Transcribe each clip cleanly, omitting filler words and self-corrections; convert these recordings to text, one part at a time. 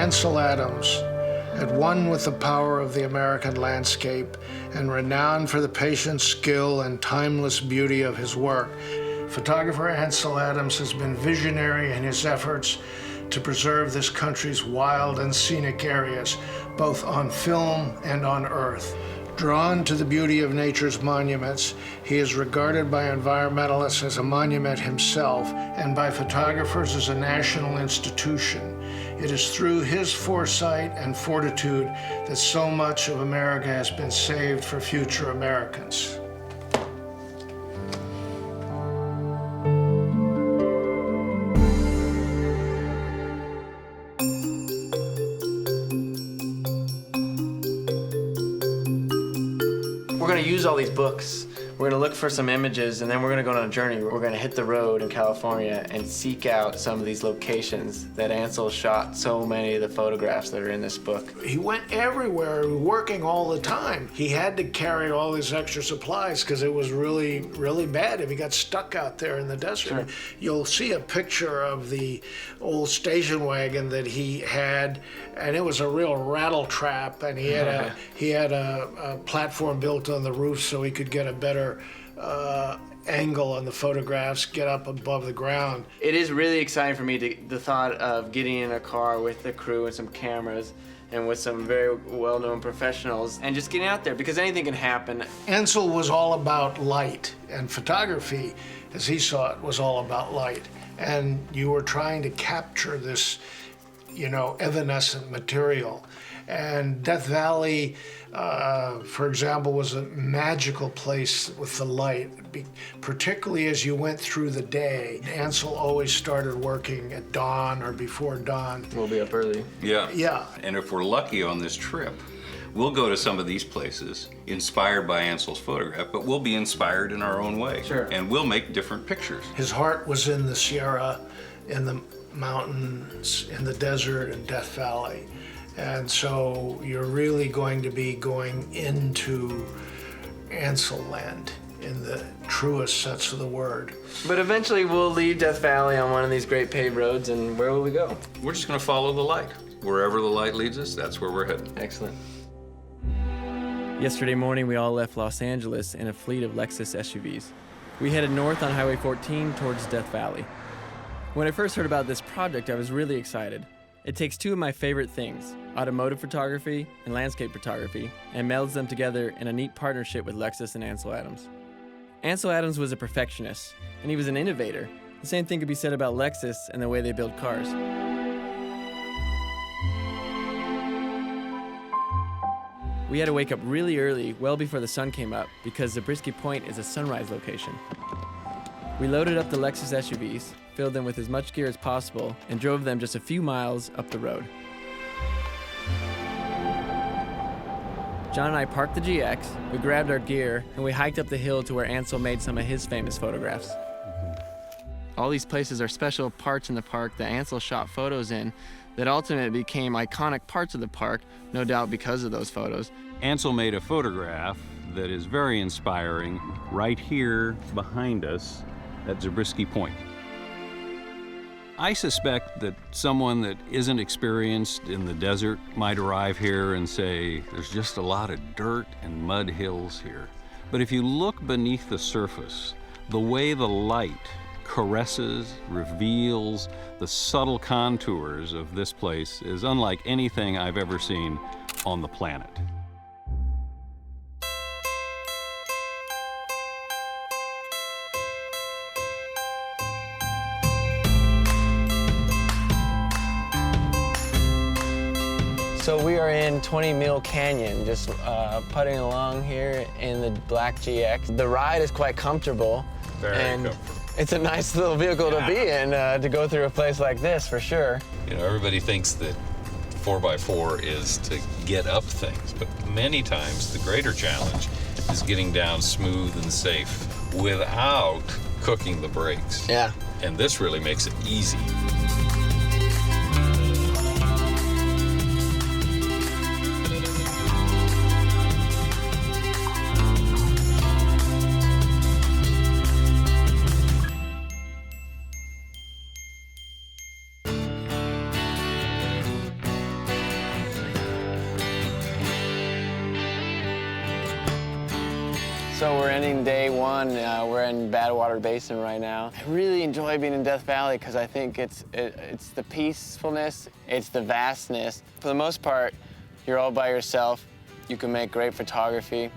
Ansel Adams, at one with the power of the American landscape and renowned for the patient skill and timeless beauty of his work, photographer Ansel Adams has been visionary in his efforts to preserve this country's wild and scenic areas, both on film and on earth. Drawn to the beauty of nature's monuments, he is regarded by environmentalists as a monument himself and by photographers as a national institution. It is through his foresight and fortitude that so much of America has been saved for future Americans. We're going to use all these books. We're going to look for some images, and then we're going to go on a journey. We're going to hit the road in California and seek out some of these locations that Ansel shot so many of the photographs that are in this book. He went everywhere, working all the time. He had to carry all his extra supplies because it was really, really bad if he got stuck out there in the desert. Sure. You'll see a picture of the old station wagon that he had, and it was a real rattle trap, and he had a platform built on the roof so he could get a better angle on the photographs, get up above the ground. It is really exciting for me, the thought of getting in a car with the crew and some cameras and with some very well-known professionals and just getting out there, because anything can happen. Ansel was all about light, and photography, as he saw it, was all about light. And you were trying to capture this, evanescent material. And Death Valley, for example, was a magical place with the light, particularly as you went through the day. Ansel always started working at dawn or before dawn. We'll be up early. Yeah. Yeah. And if we're lucky on this trip, we'll go to some of these places inspired by Ansel's photograph, but we'll be inspired in our own way. Sure. And we'll make different pictures. His heart was in the Sierra, in the mountains, in the desert, and Death Valley. And so you're really going to be going into Ansel land in the truest sense of the word. But eventually we'll leave Death Valley on one of these great paved roads, and where will we go? We're just going to follow the light. Wherever the light leads us, that's where we're headed. Excellent. Yesterday morning, we all left Los Angeles in a fleet of Lexus SUVs. We headed north on Highway 14 towards Death Valley. When I first heard about this project, I was really excited. It takes two of my favorite things, automotive photography and landscape photography, and melds them together in a neat partnership with Lexus and Ansel Adams. Ansel Adams was a perfectionist, and he was an innovator. The same thing could be said about Lexus and the way they build cars. We had to wake up really early, well before the sun came up, because Zabriskie Point is a sunrise location. We loaded up the Lexus SUVs, filled them with as much gear as possible, and drove them just a few miles up the road. John and I parked the GX, we grabbed our gear, and we hiked up the hill to where Ansel made some of his famous photographs. All these places are special parts in the park that Ansel shot photos in that ultimately became iconic parts of the park, no doubt because of those photos. Ansel made a photograph that is very inspiring right here behind us at Zabriskie Point. I suspect that someone that isn't experienced in the desert might arrive here and say, there's just a lot of dirt and mud hills here. But if you look beneath the surface, the way the light caresses, reveals the subtle contours of this place is unlike anything I've ever seen on the planet. So we are in 20 Mile Canyon, just putting along here in the black GX. The ride is quite comfortable. Very comfortable. It's a nice little vehicle to be in, to go through a place like this, for sure. You know, everybody thinks that 4x4 is to get up things, but many times the greater challenge is getting down smooth and safe without cooking the brakes. Yeah. And this really makes it easy. So we're ending day one. We're in Badwater Basin right now. I really enjoy being in Death Valley because I think it's the peacefulness, it's the vastness. For the most part, you're all by yourself. You can make great photography,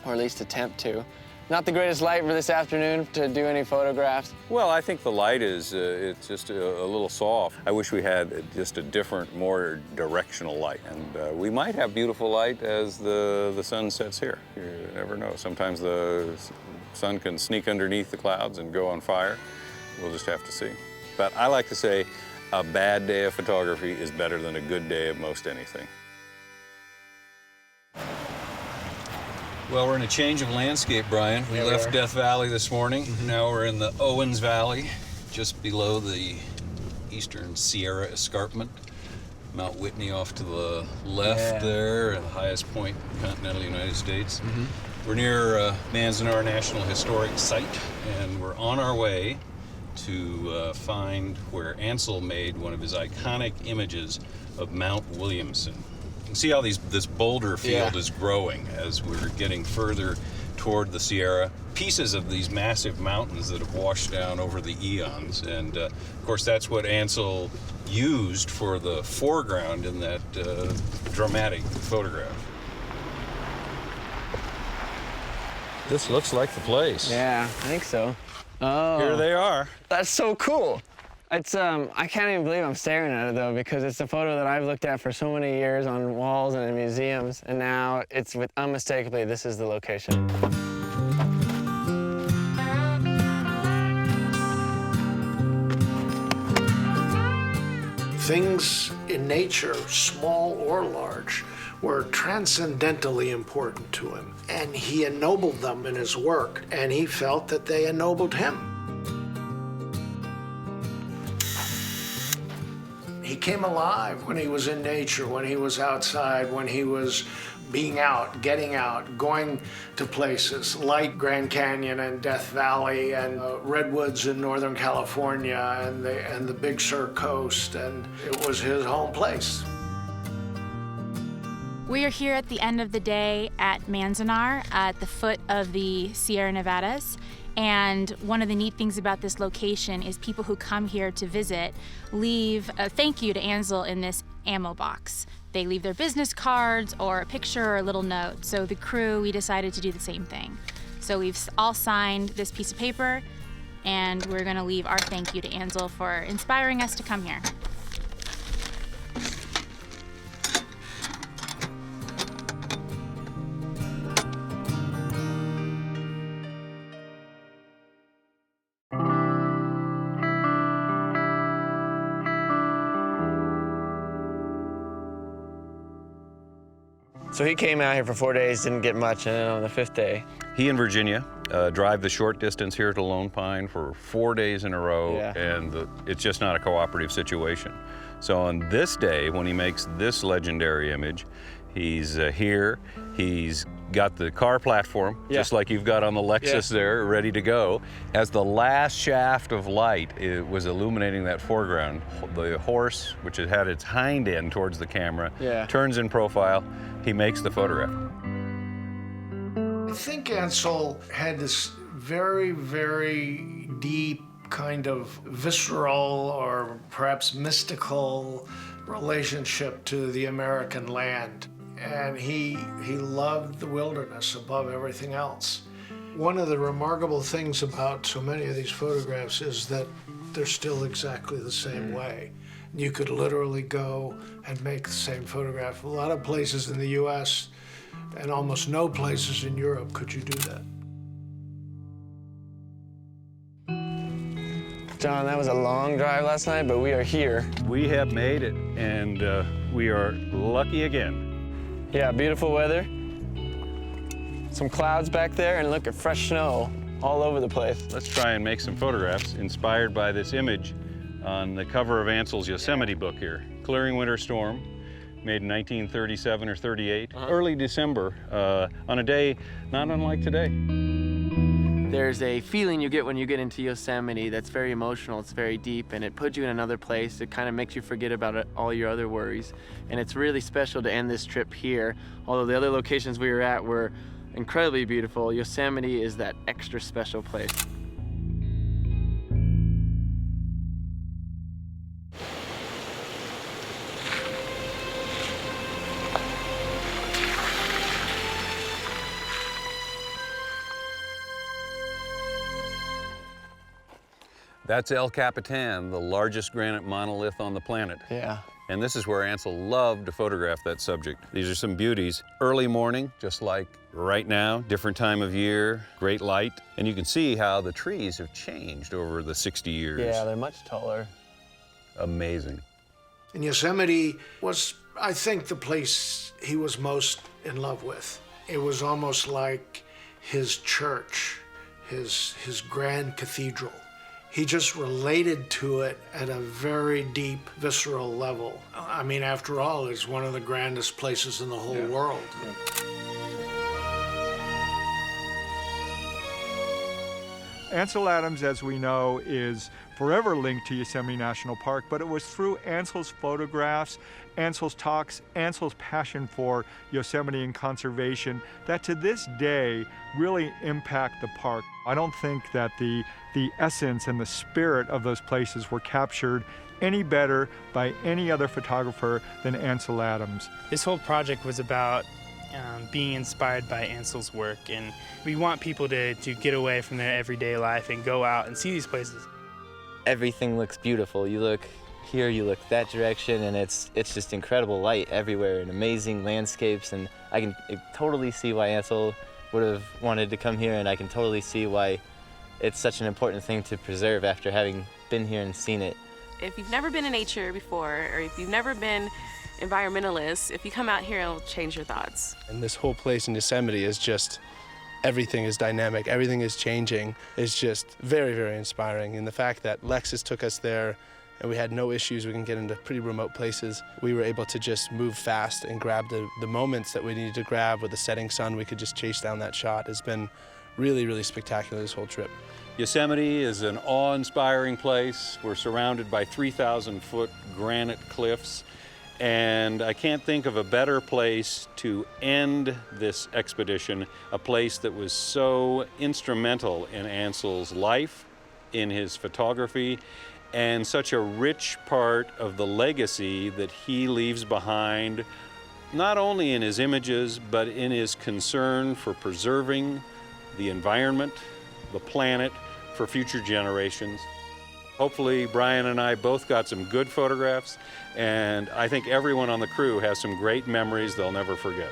or at least attempt to. Not the greatest light for this afternoon to do any photographs. Well, I think the light is it's just a little soft. I wish we had just a different, more directional light. And we might have beautiful light as the sun sets here. You never know. Sometimes the sun can sneak underneath the clouds and go on fire. We'll just have to see. But I like to say a bad day of photography is better than a good day of most anything. Well, we're in a change of landscape, Brian. We left Death Valley this morning. Now we're in the Owens Valley, just below the eastern Sierra Escarpment. Mount Whitney off to the left there, the highest point in the continental United States. We're near Manzanar National Historic Site, and we're on our way to find where Ansel made one of his iconic images of Mount Williamson. You can see how this boulder field is growing as we're getting further toward the Sierra. Pieces of these massive mountains that have washed down over the eons. And of course, that's what Ansel used for the foreground in that dramatic photograph. This looks like the place. Yeah, I think so. Oh. Here they are. That's so cool. It's I can't even believe I'm staring at it though, because it's a photo that I've looked at for so many years on walls and in museums, and now it's unmistakably this is the location. Things in nature, small or large, were transcendently important to him, and he ennobled them in his work, and he felt that they ennobled him. He came alive when he was in nature, when he was outside, when he was being out, getting out, going to places like Grand Canyon and Death Valley and redwoods in Northern California and the Big Sur coast, and it was his home place. We are here at the end of the day at Manzanar at the foot of the Sierra Nevadas. And one of the neat things about this location is people who come here to visit leave a thank you to Ansel in this ammo box. They leave their business cards or a picture or a little note. So the crew, we decided to do the same thing. So we've all signed this piece of paper, and we're gonna leave our thank you to Ansel for inspiring us to come here. So he came out here for 4 days, didn't get much, and then on the 5th day. He and Virginia drive the short distance here to Lone Pine for 4 days in a row, and it's just not a cooperative situation. So on this day, when he makes this legendary image, he's here, he's got the car platform, just like you've got on the Lexus there, ready to go. As the last shaft of light was illuminating that foreground, the horse, which had its hind end towards the camera, turns in profile, he makes the photograph. I think Ansel had this very, very deep kind of visceral or perhaps mystical relationship to the American land. And he loved the wilderness above everything else. One of the remarkable things about so many of these photographs is that they're still exactly the same way. You could literally go and make the same photograph. A lot of places in the US and almost no places in Europe could you do that. John, that was a long drive last night, but we are here. We have made it, and we are lucky again. Yeah, beautiful weather. Some clouds back there, and look at fresh snow all over the place. Let's try and make some photographs inspired by this image on the cover of Ansel's Yosemite book here. Clearing Winter Storm, made in 1937 or 38. Early December, on a day not unlike today. There's a feeling you get when you get into Yosemite that's very emotional, it's very deep, and it puts you in another place. It kind of makes you forget about all your other worries. And it's really special to end this trip here. Although the other locations we were at were incredibly beautiful, Yosemite is that extra special place. That's El Capitan, the largest granite monolith on the planet. Yeah. And this is where Ansel loved to photograph that subject. These are some beauties. Early morning, just like right now, different time of year, great light. And you can see how the trees have changed over the 60 years. Yeah, they're much taller. Amazing. And Yosemite was, I think, the place he was most in love with. It was almost like his church, his grand cathedral. He just related to it at a very deep, visceral level. I mean, after all, it's one of the grandest places in the whole world. Ansel Adams, as we know, is forever linked to Yosemite National Park, but it was through Ansel's photographs, Ansel's talks, Ansel's passion for Yosemite and conservation that to this day really impact the park. I don't think that the essence and the spirit of those places were captured any better by any other photographer than Ansel Adams. This whole project was about being inspired by Ansel's work, and we want people to get away from their everyday life and go out and see these places. Everything looks beautiful. You look here, you look that direction, and it's just incredible light everywhere and amazing landscapes, and I can totally see why Ansel would have wanted to come here, and I can totally see why it's such an important thing to preserve after having been here and seen it. If you've never been in nature before, or if you've never been environmentalist, if you come out here, it'll change your thoughts. And this whole place in Yosemite is just, everything is dynamic, everything is changing. It's just very, very inspiring. And the fact that Lexus took us there and we had no issues, we can get into pretty remote places. We were able to just move fast and grab the moments that we needed to grab. With the setting sun, we could just chase down that shot. It's been really, really spectacular this whole trip. Yosemite is an awe-inspiring place. We're surrounded by 3,000-foot granite cliffs. And I can't think of a better place to end this expedition, a place that was so instrumental in Ansel's life, in his photography, and such a rich part of the legacy that he leaves behind, not only in his images, but in his concern for preserving the environment, the planet, for future generations. Hopefully, Brian and I both got some good photographs, and I think everyone on the crew has some great memories they'll never forget.